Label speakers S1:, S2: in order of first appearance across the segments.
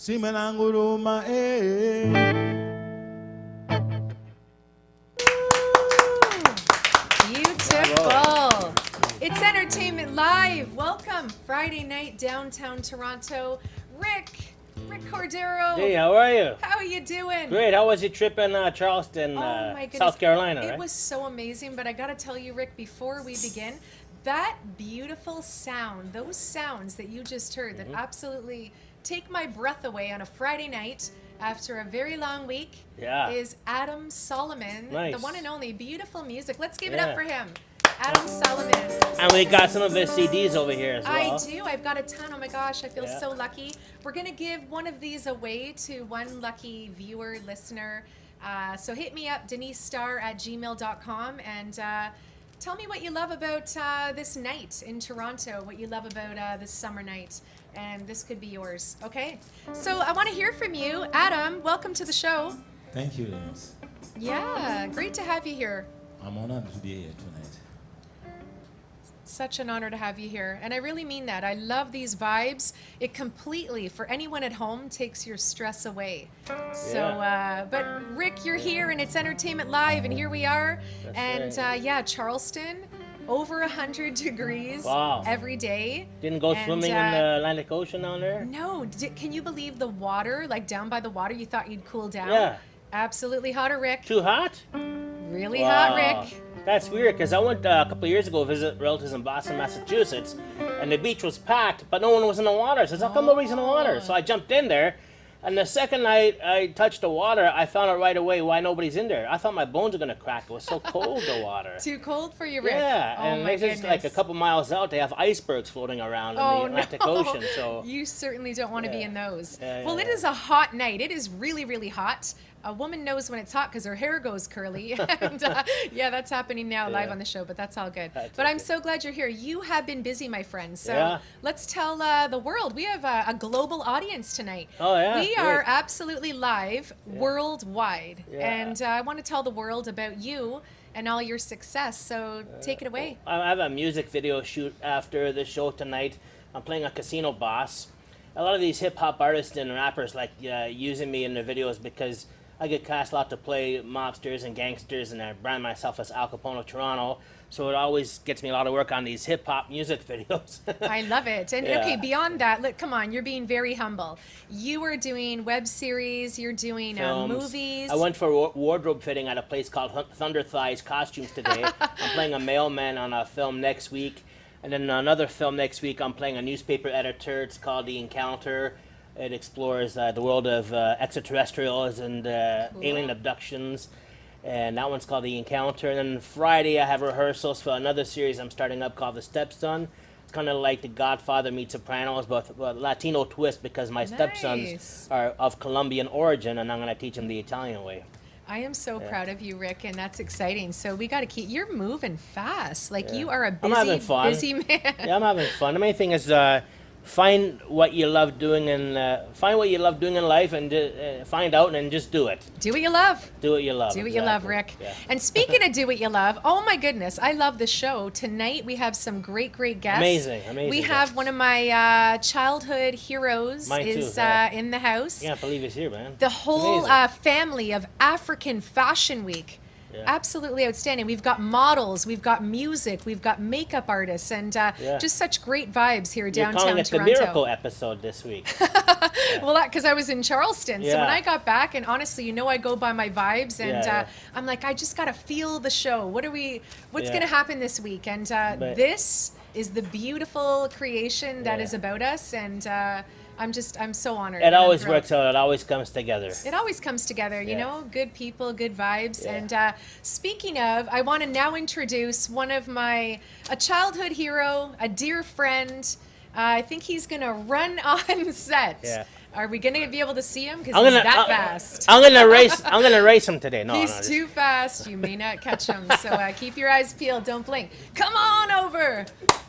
S1: Simenanguruma,
S2: Beautiful. It's Entertainment Live. Welcome. Friday night, downtown Toronto. Rick Cordeiro.
S3: Hey, how are you?
S2: How are you doing?
S3: Great. How was your trip in Charleston,
S2: Oh my goodness.
S3: South Carolina?
S2: It
S3: right?
S2: was so amazing, but I got to tell you, Rick, before we begin, that beautiful sound, those sounds that you just heard that absolutely take my breath away on a Friday night after a very long week is Adam Solomon, the one and only. Beautiful music. Let's give it up for him. Adam Solomon.
S3: And we got some of his CDs over here as well.
S2: I do. I've got a ton. Oh my gosh, I feel so lucky. We're going to give one of these away to one lucky viewer, listener. So hit me up, denisestar@gmail.com, and tell me what you love about this night in Toronto, what you love about this summer night. And this could be yours, okay? So I want to hear from you. Adam, welcome to the show.
S1: Thank you, Denise.
S2: Yeah, great to have you here.
S1: I'm honored to be here tonight.
S2: Such an honor to have you here. And I really mean that. I love these vibes. It completely, for anyone at home, takes your stress away. So, but Rick, you're here and it's Entertainment Live and here we are.
S3: That's
S2: and Charleston, over 100 degrees every day.
S3: Didn't go swimming in the Atlantic Ocean down there?
S2: No. Can you believe the water, like down by the water, you thought you'd cool down?
S3: Yeah.
S2: Absolutely hotter, Rick.
S3: Too hot?
S2: Really hot, Rick.
S3: That's weird, because I went a couple of years ago to visit relatives in Boston, Massachusetts, and the beach was packed, but no one was in the water. I said, how come nobody's in the water? So I jumped in there, and the second night I touched the water, I found out right away why nobody's in there. I thought my bones were going to crack. It was so cold, the water.
S2: Too cold for you, Rick?
S3: Yeah, and it's just like a couple miles out, they have icebergs floating around in the Atlantic Ocean. So
S2: you certainly don't want to be in those.
S3: Well,
S2: it is a hot night. It is really, really hot. A woman knows when it's hot because her hair goes curly. And that's happening now live on the show, but that's all good. But I'm so glad you're here. You have been busy, my friend. So let's tell the world. We have a global audience tonight.
S3: Oh, yeah.
S2: We are absolutely live worldwide. And I want to tell the world about you and all your success. So take it away.
S3: I have a music video shoot after the show tonight. I'm playing a casino boss. A lot of these hip-hop artists and rappers like using me in their videos because I get cast a lot to play mobsters and gangsters, and I brand myself as Al Capone of Toronto. So it always gets me a lot of work on these hip-hop music videos.
S2: I love it. And okay, beyond that, look, come on, you're being very humble. You are doing web series, you're doing movies.
S3: I went for wardrobe fitting at a place called Thunder Thighs Costumes today. I'm playing a mailman on a film next week. And then another film next week, I'm playing a newspaper editor. It's called The Encounter. It explores the world of extraterrestrials and alien abductions. And that one's called The Encounter. And then Friday, I have rehearsals for another series I'm starting up called The Stepson. It's kind of like The Godfather meets Sopranos, but a Latino twist because my stepsons are of Colombian origin, and I'm going to teach them the Italian way.
S2: I am so proud of you, Rick, and that's exciting. So we got to keep. You're moving fast. Like you are a busy man.
S3: Yeah, I'm having fun. The main thing is find what you love doing in life, and find out and just do it.
S2: Do what you love.
S3: Do what you love.
S2: Do what you love, Rick. Yeah. And speaking of do what you love, oh my goodness, I love the show. Tonight we have some great guests.
S3: Amazing.
S2: We have one of my childhood heroes in the house.
S3: I can't believe he's here, man.
S2: The whole family of African Fashion Week. Yeah. Absolutely outstanding. We've got models, we've got music, we've got makeup artists, and just such great vibes here downtown Toronto.
S3: You're calling it the Miracle episode this week.
S2: Well, because I was in Charleston. So when I got back, and honestly, I go by my vibes, and I'm like, I just got to feel the show. What's going to happen this week? And this is the beautiful creation that is about us, and I'm so honored.
S3: It always works out. It always comes together.
S2: It always comes together, you know, good people, good vibes. And speaking of, I want to now introduce one of a childhood hero, a dear friend. I think he's going to run on set. Yeah. Are we going to be able to see him? Because he's that fast.
S3: I'm gonna race him today. No,
S2: he's too fast. You may not catch him. So keep your eyes peeled. Don't blink. Come on over,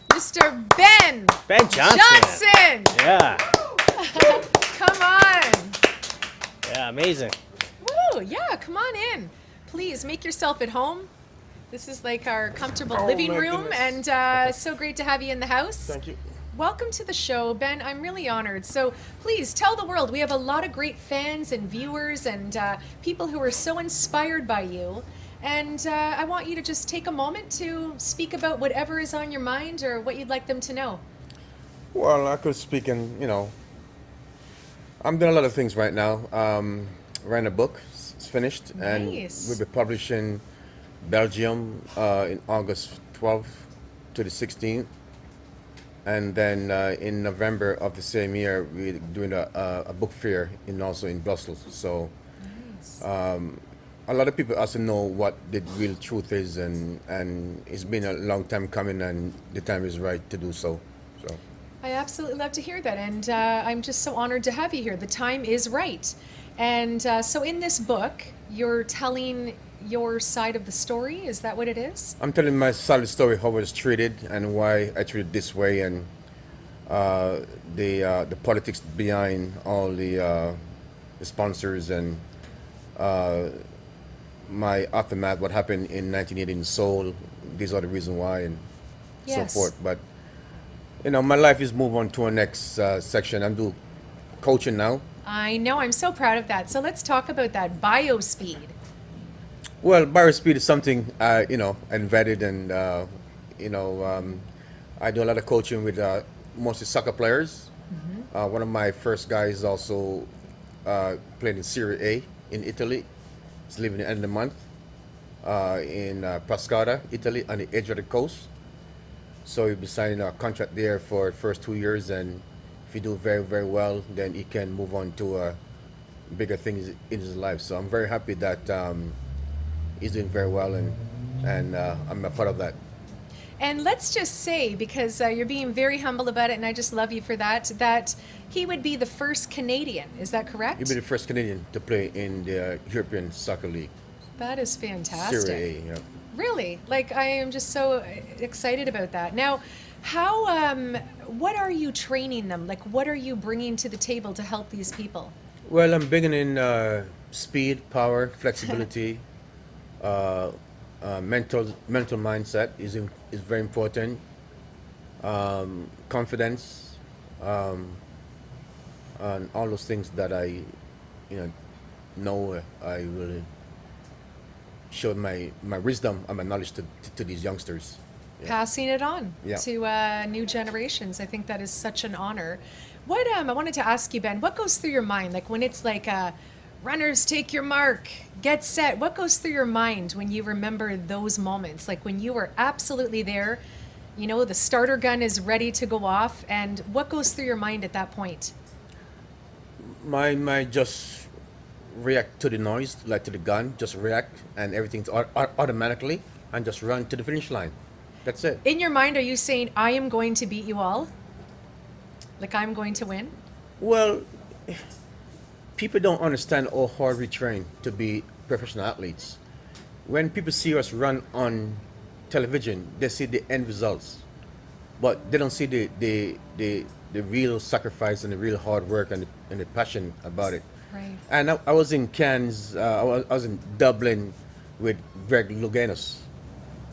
S2: Mr. Ben Johnson.
S3: Yeah.
S2: Come on.
S3: Yeah, amazing.
S2: Woo, yeah, come on in. Please make yourself at home. This is like our comfortable living room, and so great to have you in the house.
S4: Thank you.
S2: Welcome to the show, Ben. I'm really honored. So please tell the world, we have a lot of great fans and viewers and people who are so inspired by you. And I want you to just take a moment to speak about whatever is on your mind or what you'd like them to know.
S4: Well, I could speak in, I'm doing a lot of things right now. Writing a book, it's finished, and
S2: Nice.
S4: we'll be published in Belgium in August 12th to the 16th. And then in November of the same year, we're doing a book fair also in Brussels. So
S2: Nice.
S4: a lot of people also know what the real truth is, and it's been a long time coming, and the time is right to do so. So.
S2: I absolutely love to hear that, and I'm just so honored to have you here. The time is right. And so in this book, you're telling your side of the story. Is that what it is?
S4: I'm telling my side of the story, how I was treated and why I treated this way, and the politics behind all the sponsors, and my aftermath, what happened in 1980 in Seoul. These are the reasons why, and
S2: Yes.
S4: so forth. But my life is moved on to a next section. I'm doing coaching now.
S2: I know. I'm so proud of that. So let's talk about that biospeed.
S4: Well, biospeed is something I invented, and I do a lot of coaching with mostly soccer players. One of my first guys also played in Serie A in Italy. He's leaving at the end of the month in Pescara, Italy, on the edge of the coast. So he'll be signing a contract there for the first 2 years, and if he do very, very well, then he can move on to bigger things in his life. So I'm very happy that he's doing very well, and I'm a part of that.
S2: And let's just say, because you're being very humble about it, and I just love you for that, that he would be the first Canadian. Is that correct?
S4: He'll be the first Canadian to play in the European Soccer League,
S2: That is fantastic.
S4: Serie A. Yeah.
S2: Really? Like, I am just so excited about that. Now, what are you training them? Like, what are you bringing to the table to help these people?
S4: Well, I'm big in speed, power, flexibility, mental mindset is very important. Confidence, and all those things that I know I really showed my wisdom and my knowledge to these youngsters. Yeah.
S2: Passing it on
S4: Yeah.
S2: to new generations. I think that is such an honor. What I wanted to ask you, Ben, what goes through your mind? Like when it's like runners take your mark, get set. What goes through your mind when you remember those moments? Like when you were absolutely there, the starter gun is ready to go off, and what goes through your mind at that point?
S4: My just react to the noise, like to the gun, just react, and everything's automatically, and just run to the finish line. That's it.
S2: In your mind, are you saying, I am going to beat you all? Like I'm going to win?
S4: Well, people don't understand how hard we train to be professional athletes. When people see us run on television, they see the end results, but they don't see the real sacrifice and the real hard work and the passion about it.
S2: Right.
S4: And I was in Cannes, I was in Dublin with Greg Louganis.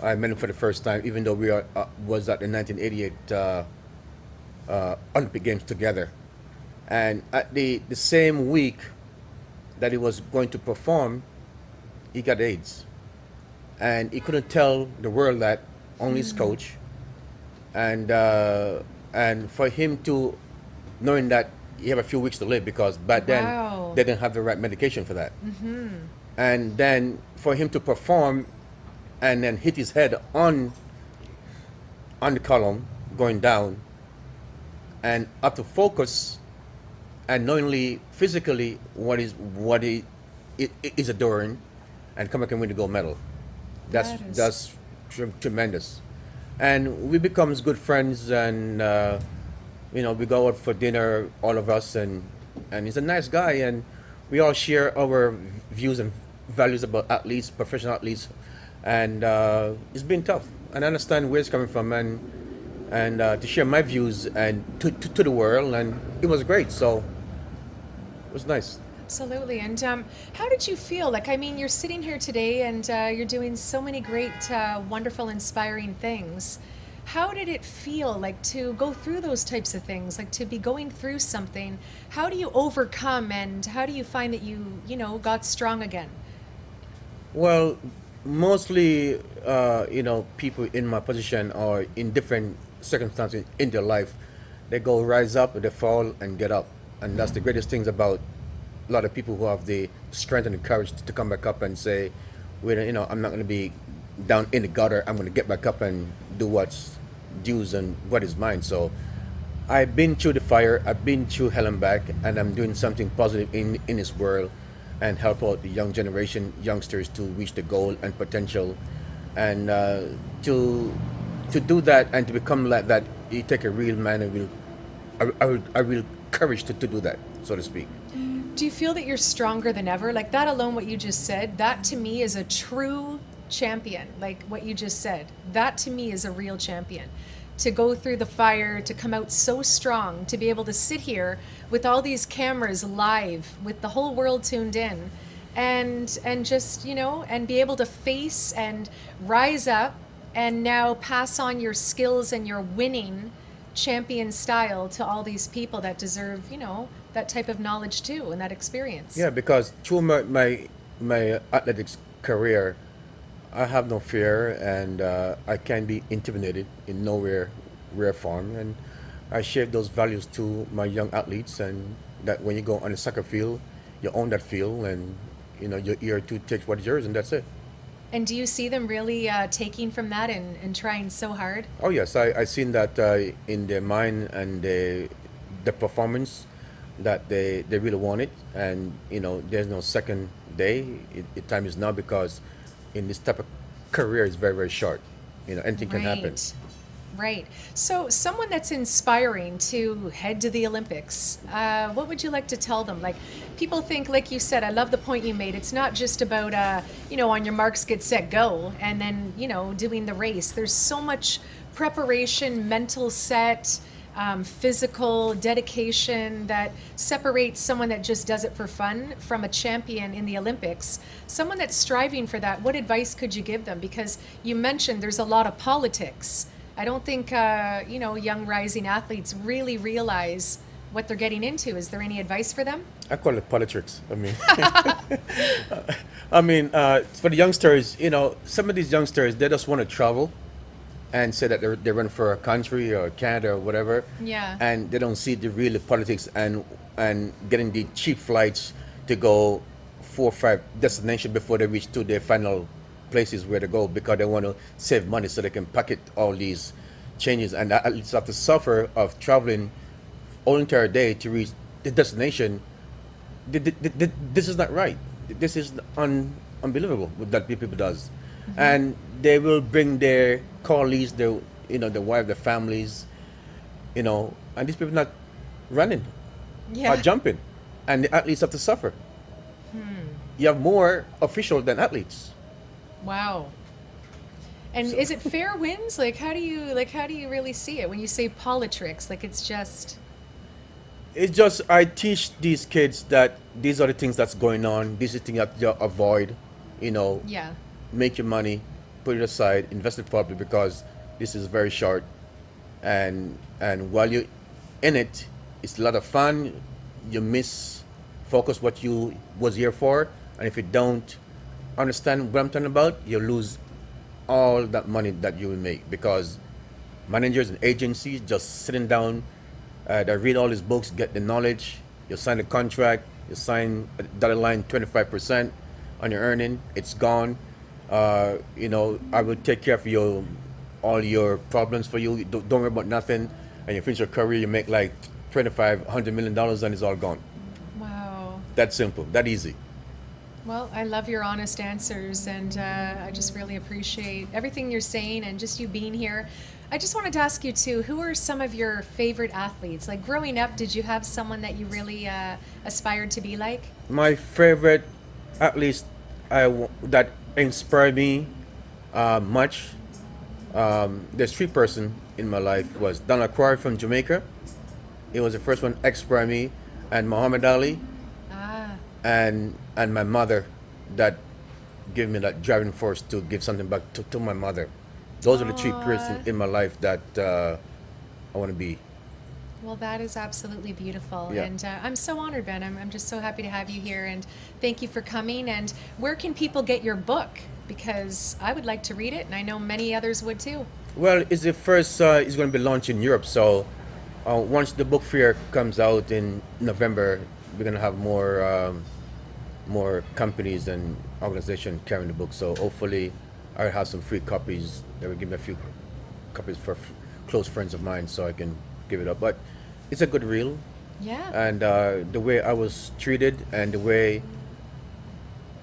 S4: I met him for the first time, even though we was at the 1988 Olympic Games together. And at the same week that he was going to perform, he got AIDS. And he couldn't tell the world that, only his coach. And for him to, knowing that he have a few weeks to live, because back then
S2: Wow.
S4: they didn't have the right medication for that. And then for him to perform and then hit his head on the column going down, and have to focus and knowingly physically what he is adoring, and come back and win the gold medal.
S2: That is-
S4: That's tremendous. And we becomes good friends, and we go out for dinner, all of us, and he's a nice guy, and we all share our views and values about athletes, professional athletes, and it's been tough. And I understand where it's coming from, and to share my views and to the world, and it was great. So it was nice.
S2: Absolutely. And how did you feel? Like, I mean, you're sitting here today and you're doing so many great, wonderful, inspiring things. How did it feel like to go through those types of things, like to be going through something? How do you overcome, and how do you find that you know, got strong again?
S4: Well, mostly, people in my position or in different circumstances in their life, they go rise up, they fall and get up, and that's the greatest things about a lot of people who have the strength and the courage to come back up and say, "Well, I'm not going to be down in the gutter. I'm going to get back up and do what's dues and what is mine." So, I've been through the fire, I've been through hell and back, and I'm doing something positive in this world and help out the young generation, youngsters to reach the goal and potential. And to do that and to become like that, you take a real man and a real courage to do that, so to speak.
S2: Do you feel that you're stronger than ever? Like that alone, what you just said, that to me is a true champion. Like what you just said, that to me is a real champion. To go through the fire, to come out so strong, to be able to sit here with all these cameras live, with the whole world tuned in, and just, you know, and be able to face and rise up and now pass on your skills and your winning champion style to all these people that deserve, you know, that type of knowledge too and that experience.
S4: Yeah, because through my athletics career, I have no fear, and I can be intimidated in nowhere, rare form. And I share those values to my young athletes, and that when you go on the soccer field, you own that field, and your ear to take what is yours, and that's it.
S2: And do you see them really taking from that and trying so hard?
S4: Oh yes, I seen that in their mind and the performance that they really want it, and there's no second day. Time is now, because in this type of career is very, very short. Anything can happen.
S2: Right. So someone that's inspiring to head to the Olympics, what would you like to tell them? Like, people think, like you said, I love the point you made. It's not just about, on your marks, get set, go, and then, doing the race. There's so much preparation, mental set, physical dedication that separates someone that just does it for fun from a champion in the Olympics. Someone that's striving for that, what advice could you give them? Because you mentioned there's a lot of politics. I don't think, young rising athletes really realize what they're getting into. Is there any advice for them?
S4: I call it politics. For the youngsters, some of these youngsters, they just want to travel and say that they're running for a country or Canada or whatever.
S2: Yeah.
S4: And they don't see the real politics and getting the cheap flights to go 4 or 5 destinations before they reach to their final places where to go, because they want to save money so they can pocket all these changes, and at least have to suffer of traveling all entire day to reach the destination. This is not right. This is unbelievable what that people does. Mm-hmm. And they will bring their colleagues, their wife, their families, and these people not running or jumping, and the athletes have to suffer. You have more officials than athletes.
S2: Wow. And is it fair wins? Like how do you really see it when you say politics? Like it's just
S4: I teach these kids that these are the things that's going on. These are the things that you avoid.
S2: Yeah.
S4: Make your money, put it aside, invest it properly, because this is very short. And while you're in it, it's a lot of fun. You miss focus what you was here for, and if you don't understand what I'm talking about, you lose all that money that you will make, because managers and agencies just sitting down, they read all these books, get the knowledge, you sign a contract, you sign a dotted line 25% on your earning, it's gone. I will take care of all your problems for you. Don't worry about nothing, and you finish your career, you make like $100 million, and it's all gone.
S2: Wow.
S4: That simple, that easy.
S2: Well, I love your honest answers, and I just really appreciate everything you're saying and just you being here. I just wanted to ask you too, who are some of your favorite athletes? Like growing up, did you have someone that you really aspired to be like?
S4: My favorite athletes that inspired me much, there's 3 person in my life. Was Donald Quarry from Jamaica. He was the first one inspired me, and Muhammad Ali. And my mother, that gave me that driving force to give something back to my mother. Those are the three periods
S2: Aw.
S4: in my life that I want to be.
S2: Well, that is absolutely beautiful.
S4: Yeah.
S2: And I'm so honored, Ben. I'm just so happy to have you here. And thank you for coming. And where can people get your book? Because I would like to read it, and I know many others would too.
S4: Well, it's the first. It's going to be launched in Europe. So once the book fair comes out in November, we're going to have more companies and organizations carrying the book. So hopefully, I'll have some free copies. They will give me a few copies for close friends of mine, so I can give it up. But it's a good reel,
S2: Yeah.
S4: and the way I was treated and the way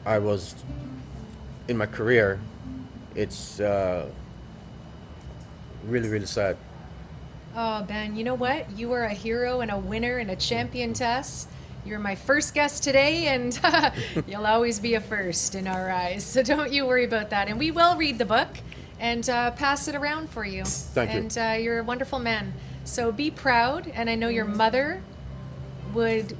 S4: I was in my career, it's really, really sad.
S2: Oh, Ben, you know what? You are a hero and a winner and a champion to us. You're my first guest today, and you'll always be a first in our eyes. So don't you worry about that. And we will read the book and pass it around for you.
S4: Thank you.
S2: And you're a wonderful man. So be proud, and I know your mother would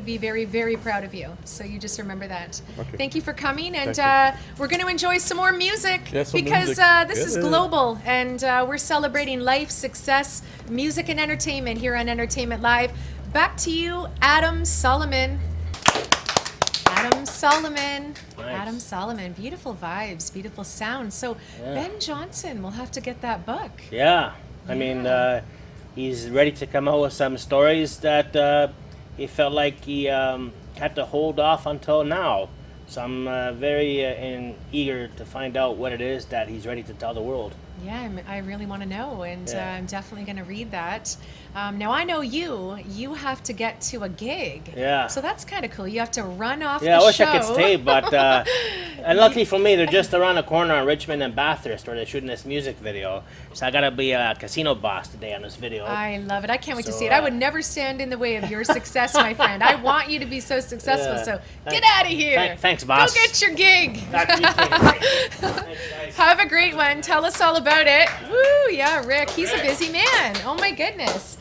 S2: be very, very proud of you. So you just remember that.
S4: Okay.
S2: Thank you for coming, and
S4: Thank
S2: we're going to enjoy some more music
S4: Yeah, some
S2: because
S4: music.
S2: this is
S4: Yeah.
S2: global, and we're celebrating life, success, music, and entertainment here on Entertainment Live. Back to you, Adam Solomon. Adam Solomon.
S3: Nice.
S2: Adam Solomon. Beautiful vibes, beautiful sound. So
S3: Yeah.
S2: Ben Johnson will have to get that book.
S3: Yeah, I mean, he's ready to come out with some stories that he felt like he had to hold off until now. So I'm very eager to find out what it is that he's ready to tell the world.
S2: Yeah, I really want to know, and
S3: Yeah.
S2: I'm definitely going to read that. Now I know you have to get to a gig.
S3: Yeah.
S2: So that's kind of cool. You have to run off
S3: Yeah,
S2: the
S3: I wish
S2: show.
S3: I could stay, but and luckily for me, they're just around the corner on Richmond and Bathurst where they're shooting this music video. So I gotta be a casino boss today on this video.
S2: I love it. I can't wait to
S3: So,
S2: see it. I would never stand in the way of your success, my friend. I want you to be so successful.
S3: Yeah.
S2: So get
S3: Thanks.
S2: out of here.
S3: Thanks, boss.
S2: Go get your gig.
S3: Back to you, Kate. Thanks, guys.
S2: Have a great one. Tell us all about it. Woo, yeah, Rick. He's a busy man. Oh my goodness.